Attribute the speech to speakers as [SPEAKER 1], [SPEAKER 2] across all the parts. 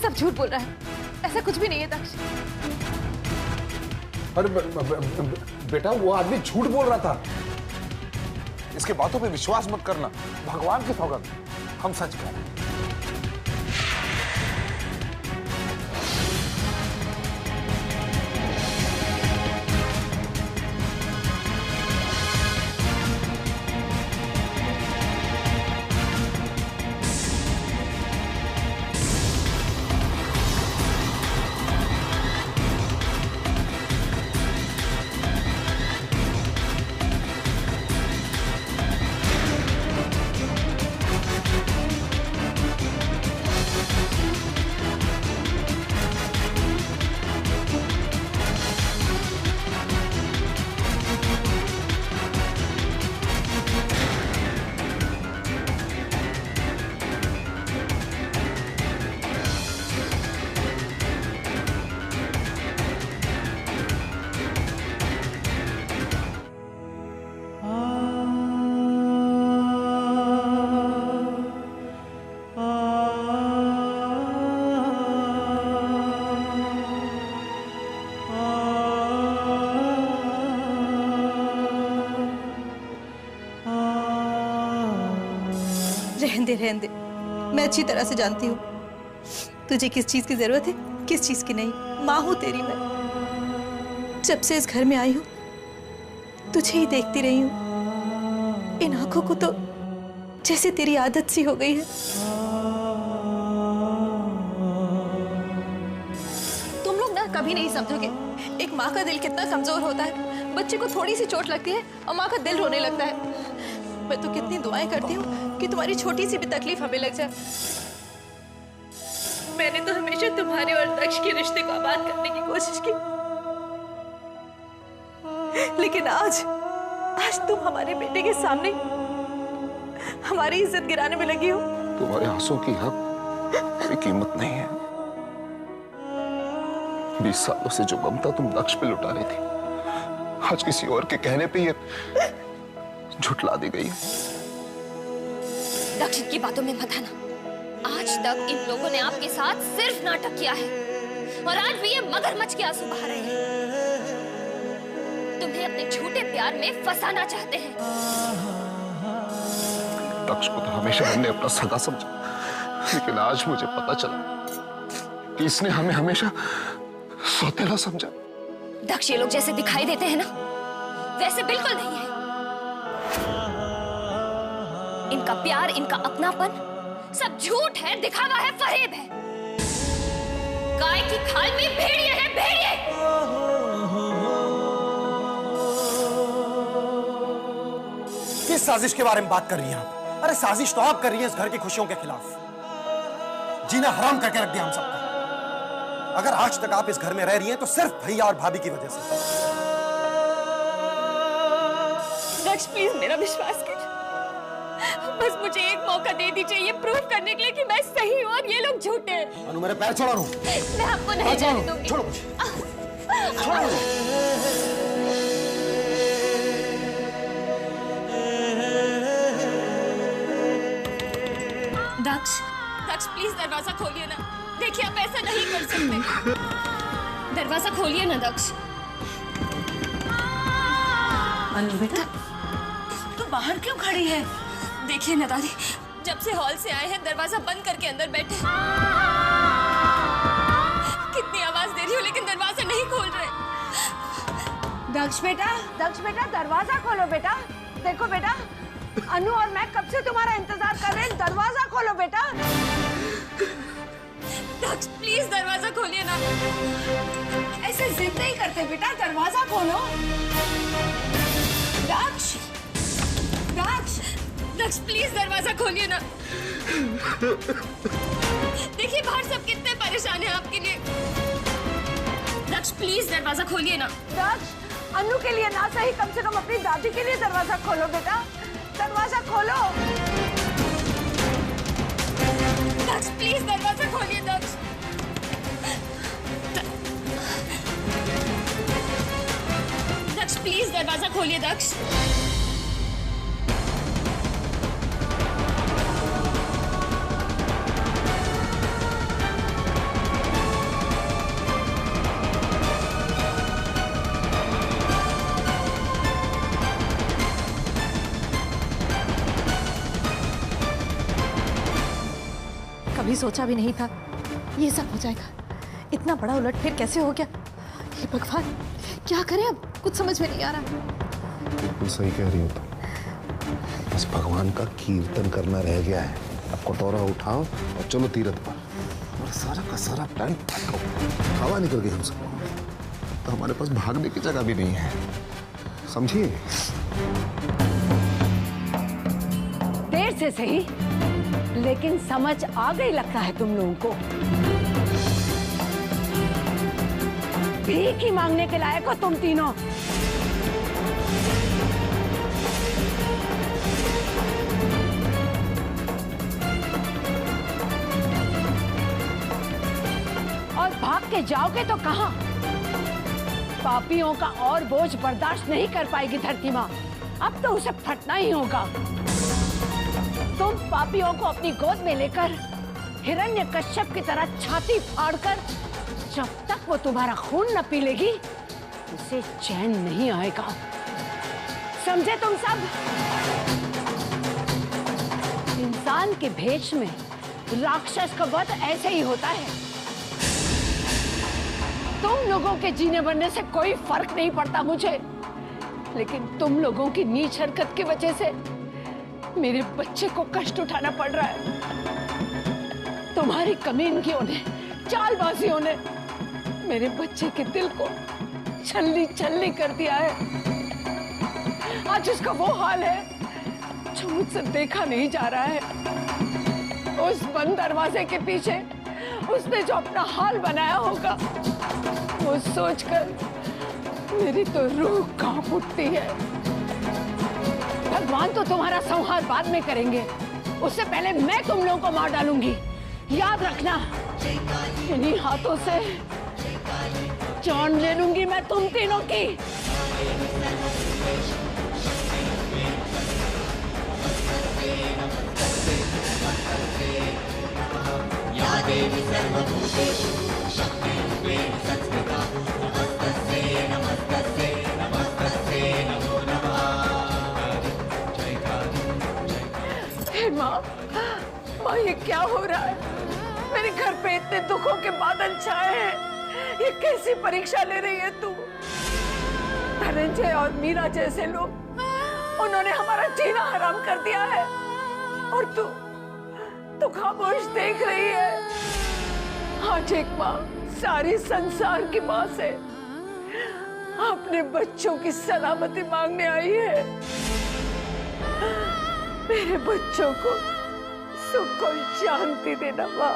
[SPEAKER 1] सब झूठ बोल रहा है, ऐसा कुछ भी नहीं है दक्ष।
[SPEAKER 2] अरे बेटा, वो आदमी झूठ बोल रहा था। इसके बातों पे विश्वास मत करना, भगवान की सौगंध, हम सच कह रहे हैं।
[SPEAKER 3] रहने दे, मैं अच्छी तरह से जानती हूँ तुझे किस चीज की जरूरत है, किस चीज की नहीं। माँ हूँ तेरी मैं, जब से इस घर में आई हूँ तुझे ही देखती रही हूँ। इन आंखों को तो जैसे तेरी आदत सी हो गई है।
[SPEAKER 1] तुम लोग ना कभी नहीं समझोगे एक माँ का दिल कितना कमजोर होता है। बच्चे को थोड़ी सी चोट लगती है और माँ का दिल रोने लगता है। मैं तो कितनी दुआएं करती हूँ कि तुम्हारी छोटी सी भी तकलीफ हमें लग जाए। मैंने तो हमेशा तुम्हारे और दक्ष के रिश्ते को आबाद करने की कोशिश की, लेकिन आज तुम हमारे बेटे के सामने हमारी इज्जत गिराने में लगी हो।
[SPEAKER 2] तुम्हारे आंसू की अब कोई कीमत नहीं है। 20 सालों से जो ममता तुम दक्ष पे लुटा रही थी, आज किसी और के कहने पे ये झुठला दी गई है।
[SPEAKER 4] दक्ष की बातों में मत आना। आज तक इन लोगों ने आपके साथ सिर्फ नाटक किया है और आज भी ये मगरमच्छ के आंसू बहा रहे हैं। तुम्हें अपने झूठे प्यार में फंसाना चाहते हैं।
[SPEAKER 2] दक्ष को तो हमेशा हमने अपना सगा समझा, लेकिन आज मुझे पता चला कि इसने हमें हमेशा सौतेला समझा।
[SPEAKER 4] दक्ष ये लोग जैसे दिखाई देते हैं ना, वैसे बिल्कुल नहीं है। इनका प्यार, इनका अपनापन सब झूठ है, दिखावा है, फरेब है। गाय की खाल में भेड़िए हैं, भेड़िए।
[SPEAKER 5] किस साजिश के बारे में बात कर रही हैं आप? अरे साजिश तो आप कर रही हैं इस घर की खुशियों के खिलाफ। जीना हराम करके रख दिया हम सबका। अगर आज तक आप इस घर में रह रही हैं तो सिर्फ भैया और भाभी की वजह से।
[SPEAKER 1] दक्ष प्लीज मेरा विश्वास कर, बस मुझे एक मौका दे दीजिए ये प्रूव करने के लिए कि मैं सही हूँ और ये लोग झूठे हैं।
[SPEAKER 5] अनु मेरे पैर छोड़ो।
[SPEAKER 1] मैं आपको नहीं जाने दूंगी।
[SPEAKER 5] छोड़ो मुझे, छोड़ो मुझे।
[SPEAKER 1] दक्ष प्लीज दरवाजा खोलिए ना। देखिए आप ऐसा नहीं कर सकते। दरवाजा खोलिए ना दक्ष।
[SPEAKER 3] अनु बेटा,
[SPEAKER 1] तू बाहर क्यों खड़ी है? देखिए ना दादी, जब से हॉल से आए हैं दरवाजा बंद करके अंदर बैठे। कितनी आवाज दे रही हूँ लेकिन दरवाजा नहीं खोल रहे।
[SPEAKER 6] दक्ष बेटा दरवाजा खोलो बेटा। देखो बेटा, अनु और मैं कब से तुम्हारा इंतजार कर रहे हैं। दरवाजा खोलो बेटा।
[SPEAKER 1] दक्ष प्लीज दरवाजा खोलिए ना।
[SPEAKER 6] ऐसे जिद नहीं करते बेटा, दरवाजा खोलो।
[SPEAKER 1] दक्ष प्लीज दरवाजा खोलिए ना। देखिए बाहर सब कितने परेशान हैं आपके लिए। दक्ष प्लीज दरवाजा खोलिए ना।
[SPEAKER 6] दक्ष, अनु के लिए ना सही कम से कम अपनी दादी के लिए दरवाजा खोलो बेटा। दरवाजा खोलो।
[SPEAKER 1] दक्ष प्लीज दरवाजा खोलिए। दक्ष प्लीज दरवाजा खोलिए। दक्ष कभी सोचा भी नहीं था ये सब हो जाएगा। इतना बड़ा उलटफेर कैसे हो गया? हे भगवान, क्या करें अब? कुछ समझ में नहीं आ रहा।
[SPEAKER 2] बिल्कुल सही कह रही हो तुम। बस भगवान का कीर्तन करना रह गया है। अब कटोरा उठाओ और चलो तीरथ पर। और सारा का सारा प्लान हवा निकल गई हम सबको। तो हमारे पास भागने की जगह भी नहीं है, समझिए।
[SPEAKER 6] देर से सही, लेकिन समझ आ गई लगता है तुम लोगों को। भीख ही मांगने के लायक हो तुम तीनों। और भाग के जाओगे तो कहां? पापियों का और बोझ बर्दाश्त नहीं कर पाएगी धरती माँ। अब तो उसे फटना ही होगा। तुम पापियों को अपनी गोद में लेकर हिरण्यकश्यप की तरह छाती फाड़कर जब तक वो तुम्हारा खून न पी लेगी उसे चैन नहीं आएगा। समझे तुम सब? इंसान के भेष में राक्षस का वध ऐसे ही होता है। तुम लोगों के जीने मरने से कोई फर्क नहीं पड़ता मुझे, लेकिन तुम लोगों की नीच हरकत की वजह से मेरे बच्चे को कष्ट उठाना पड़ रहा है। तुम्हारी कमीनगियों ने, चालबाजियों ने मेरे बच्चे के दिल को छल्ली छल्ली कर दिया है। आज उसका वो हाल है जो मुझसे देखा नहीं जा रहा है। उस बंद दरवाजे के पीछे उसने जो अपना हाल बनाया होगा, वो सोचकर मेरी तो रूह कांप उठती है। भगवान तो तुम्हारा संहार बाद में करेंगे, उससे पहले मैं तुम लोगों को मार डालूंगी। याद रखना, इन्हीं हाथों से जान ले लूंगी मैं तुम तीनों की। हे माँ, माँ ये क्या हो रहा है? मेरे घर पे इतने दुखों के बादल छाए हैं। ये कैसी परीक्षा ले रही है तू? धनंजय और मीरा जैसे लोग, उन्होंने हमारा जीना हराम कर दिया है और तू खामोश देख रही है। आज एक माँ सारी संसार की माँ से अपने बच्चों की सलामती मांगने आई है। मेरे बच्चों को सुख और शांति देना माँ।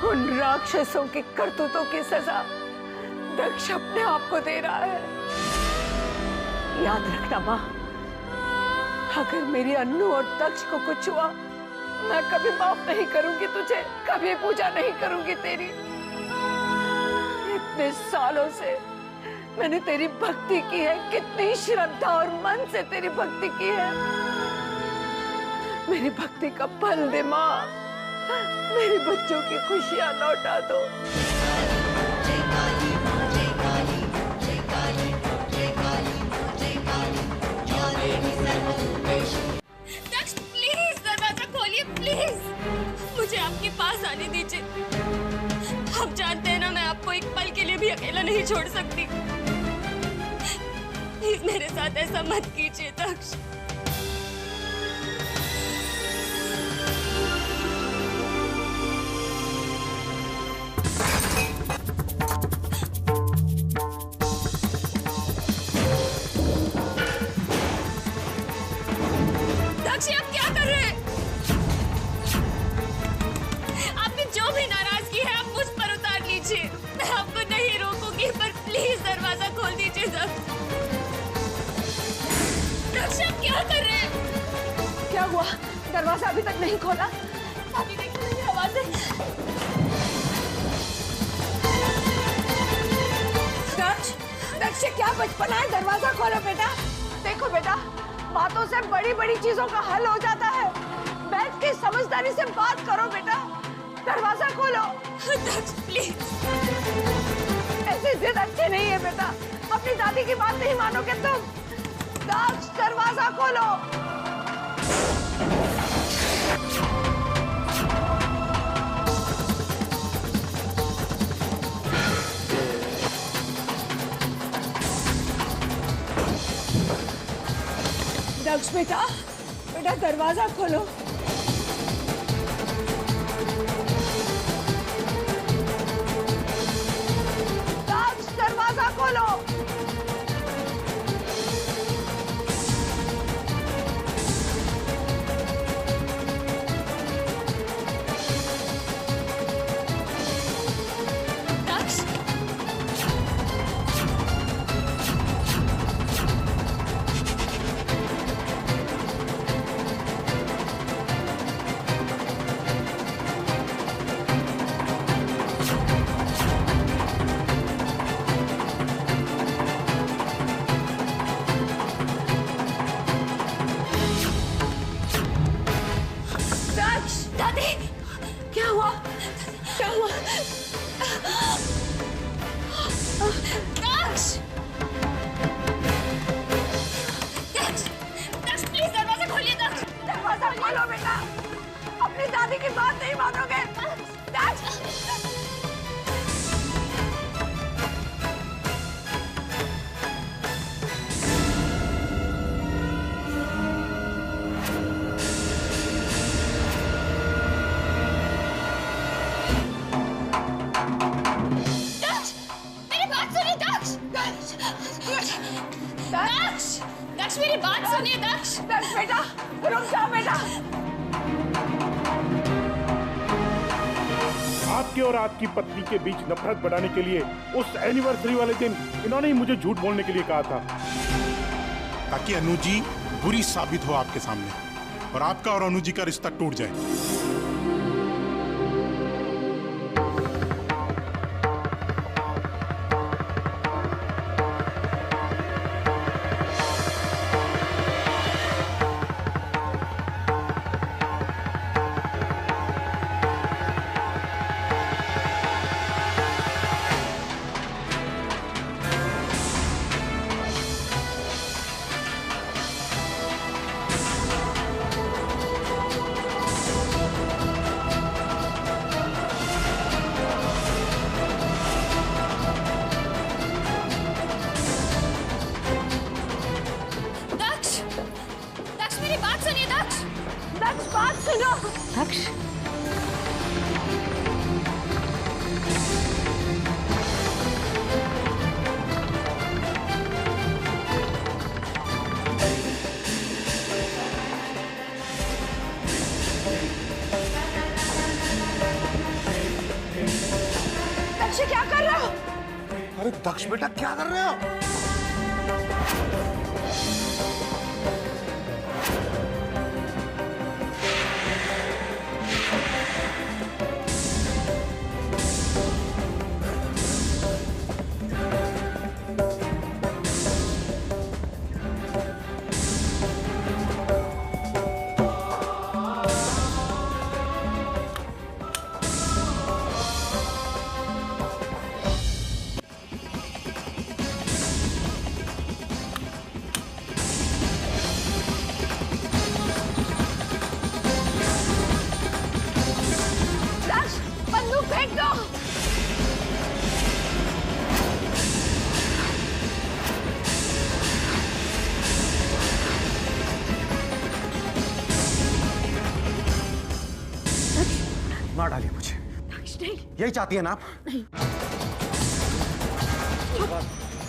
[SPEAKER 6] उन राक्षसों की करतूतों की सजा दक्ष अपने आप को दे रहा है। याद रखना माँ, अगर मेरी अन्नू और दक्ष को कुछ हुआ, मैं कभी माफ नहीं करूंगी तुझे, कभी पूजा नहीं करूंगी तेरी। इतने सालों से मैंने तेरी भक्ति की है, कितनी श्रद्धा और मन से तेरी भक्ति की है। मेरी भक्ति का फल दे माँ, मेरे बच्चों की खुशियां लौटा दो।
[SPEAKER 4] दक्ष प्लीज दरवाजा खोलिए प्लीज, मुझे आपके पास आने दीजिए। आप जानते हैं ना मैं आपको एक पल के लिए भी अकेला नहीं छोड़ सकती। प्लीज मेरे साथ ऐसा मत कीजिए दक्ष। दक्ष आप क्या कर रहे हैं? आपने जो भी नाराजगी है आप मुझ पर उतार लीजिए। मैं आपको नहीं रोकूंगी, पर प्लीज दरवाजा खोल दीजिए। दक्ष आप क्या कर रहे हैं?
[SPEAKER 6] क्या हुआ? दरवाजा अभी तक नहीं खोला?
[SPEAKER 4] अभी देखिए मेरी आवाजें।
[SPEAKER 6] दक्ष क्या बचपना है? दरवाजा खोलो बेटा। देखो बेटा, बातों से बड़ी बड़ी चीजों का हल हो जाता है। बैठ के समझदारी से बात करो बेटा। दरवाजा खोलो।
[SPEAKER 4] दक्ष प्लीज।
[SPEAKER 6] ऐसी जिद अच्छी नहीं है बेटा। अपनी दादी की बात नहीं मानोगे तुम। दक्ष दरवाजा खोलो। दक्ष बेटा, बेटा दरवाजा खोलो। दक्ष दरवाजा खोलो।
[SPEAKER 4] दक्ष,
[SPEAKER 6] दक्ष,
[SPEAKER 4] दादी,
[SPEAKER 6] क्या हुआ? क्या हुआ?
[SPEAKER 4] दक्ष, दक्ष, दक्ष प्लीज दरवाजा खोलिए दक्ष।
[SPEAKER 6] दरवाजा खोलो बेटा, अपनी दादी की बात नहीं मानोगे। दक्ष,
[SPEAKER 4] दक्ष, मेरी बात सुनिए दक्ष। दक्ष, दक्ष मेरी बात सुनिए दक्ष।
[SPEAKER 6] दक्ष बेटा, रुक जाओ बेटा।
[SPEAKER 7] आपके और आपकी पत्नी के बीच नफरत बढ़ाने के लिए उस एनिवर्सरी वाले दिन इन्होंने ही मुझे झूठ बोलने के लिए कहा था,
[SPEAKER 8] ताकि अनु जी बुरी साबित हो आपके सामने और आपका और अनु जी का रिश्ता टूट जाए।
[SPEAKER 4] दक्ष, दक्ष मेरी बात सुनिए दक्ष।
[SPEAKER 6] दक्ष बात सुनो।
[SPEAKER 3] दक्ष,
[SPEAKER 6] दक्ष क्या कर रहे हो?
[SPEAKER 2] अरे दक्ष बेटा क्या कर रहे हो?
[SPEAKER 6] दक्ष, बंदूक फेंक दो।
[SPEAKER 5] मार डालिए मुझे।
[SPEAKER 6] दक्ष नहीं।
[SPEAKER 5] यही चाहती है ना आप?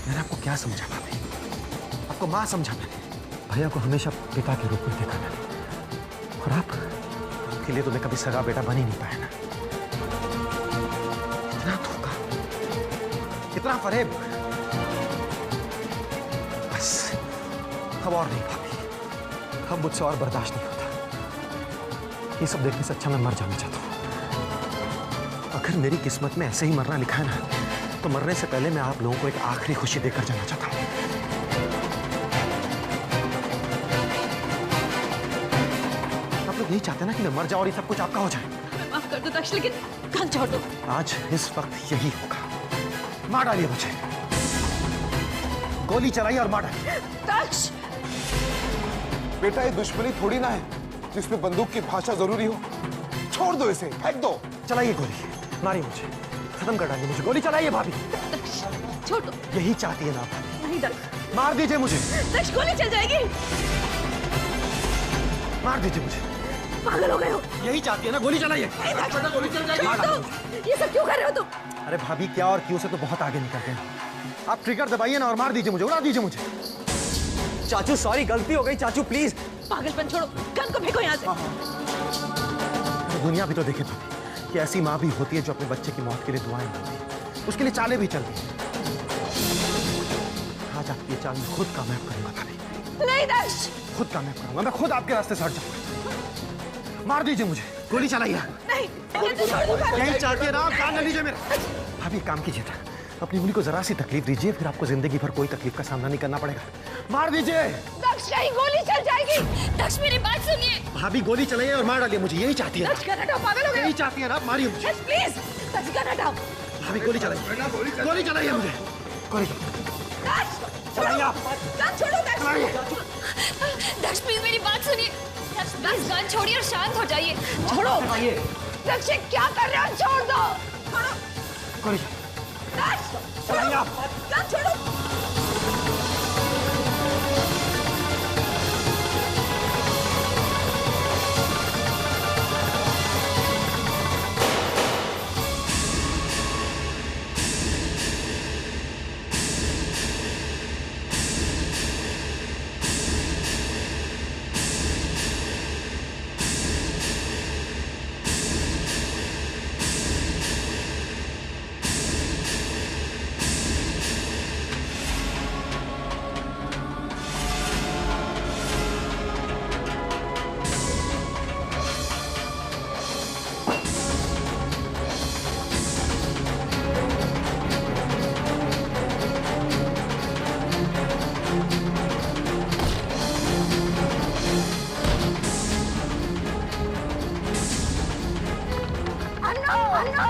[SPEAKER 5] मैंने आपको क्या समझा भाभी? आपको माँ समझा मैंने। भैया को हमेशा पिता के रूप में देखा मैंने। और आपके लिए तो मैं कभी सगा बेटा बन ही नहीं पाया ना। इतना धोखा, इतना फरेब। बस अब और नहीं भाभी, अब मुझसे और बर्दाश्त नहीं होता। ये सब देखने से अच्छा मैं मर जाना चाहता हूँ। अगर मेरी किस्मत में ऐसे ही मरना लिखा है ना, तो मरने से पहले मैं आप लोगों को एक आखिरी खुशी देकर जाना चाहता हूँ। आप लोग यही चाहते हैं ना कि मैं मर जाऊं और ये सब कुछ आपका हो जाए।
[SPEAKER 1] माफ कर दो दक्ष, लेकिन काम छोड़ दो।
[SPEAKER 5] आज इस वक्त यही होगा। मार डालिए मुझे, गोली चलाइए और मार डालिए।
[SPEAKER 6] दक्ष,
[SPEAKER 2] बेटा ये दुश्मनी थोड़ी ना है जिसमें बंदूक की भाषा जरूरी हो। छोड़ दो इसे, फेंक दो।
[SPEAKER 5] चलाइए गोली, मारिए मुझे, खत्म कर डालिए मुझे। गोली चलाइए भाभी।
[SPEAKER 1] दक्ष छोड़ दो।
[SPEAKER 5] यही चाहती है ना भाभी?
[SPEAKER 1] नहीं दक्ष,
[SPEAKER 5] मार दीजिए मुझे।
[SPEAKER 1] दक्ष गोली चल जाएगी।
[SPEAKER 5] मार दीजिए मुझे।
[SPEAKER 6] पागल हो गए हो?
[SPEAKER 5] यही चाहती है ना, गोली चलाइए। गोली चल जाएगी।
[SPEAKER 6] छोड़ दो, ये सब क्यों कर रहे हो तुम?
[SPEAKER 5] अरे भाभी, क्या और क्यों से तो बहुत आगे निकल गए। आप ट्रिगर दबाइए ना और मार दीजिए मुझे, उड़ा दीजिए मुझे। चाचू सॉरी, गलती हो गई चाचू, प्लीज।
[SPEAKER 3] पागलपन छोड़ो, गन को फेंको यहाँ से।
[SPEAKER 5] दुनिया भी तो देखे तो कि ऐसी माँ भी होती है जो अपने बच्चे की मौत के लिए दुआएं मांगती है, उसके लिए चालें भी चलती है। आज आपकी ये चाल मैं खुद कामयाब करूंगा भाभी।
[SPEAKER 3] नहीं दक्ष,
[SPEAKER 5] खुद कामयाब करूंगा, मैं खुद आपके रास्ते से हट जाऊंगा। मार दीजिए मुझे, गोली चलाइए।
[SPEAKER 3] नहीं, मैं तो छोड़ दूंगा।
[SPEAKER 5] यही चाहती है ना आप, जान न लीजिए मेरा। भाभी एक काम कीजिए, अपनी उंगली को जरा सी तकलीफ दीजिए, फिर आपको जिंदगी भर कोई तकलीफ का सामना नहीं करना पड़ेगा। मार दीजिए।
[SPEAKER 3] दक्ष, कहीं गोली चल जाएगी।
[SPEAKER 4] दक्ष मेरी बात सुनिए।
[SPEAKER 5] भाभी गोली चलाइए और मार डालिए मुझे, यही चाहती है।
[SPEAKER 3] दक्ष, गन हटाओ, पागल हो गए।
[SPEAKER 5] यही चाहती है ना आप, मारिए मुझे।
[SPEAKER 3] दक्ष प्लीज, दक्ष गन हटाओ।
[SPEAKER 5] भाभी गोली चलाइए, गोली चलाइए मुझे, गोली
[SPEAKER 3] दक्ष,
[SPEAKER 5] चलाइए आप।
[SPEAKER 3] गन छोड़ो दक्ष।
[SPEAKER 5] चलाइए।
[SPEAKER 4] दक्ष प्लीज मेरी बात सुनिए। दक्ष प्लीज गन छोड़िए और शांत हो जाइए।
[SPEAKER 3] छोड़ो। दक्ष, क्या कर रहे हो? छोड़ दो। छोड़ो।
[SPEAKER 5] गोली
[SPEAKER 3] दक्ष,
[SPEAKER 5] चलाइए आप।
[SPEAKER 3] गन छोड़ो।
[SPEAKER 6] अन्नू, अन्नू,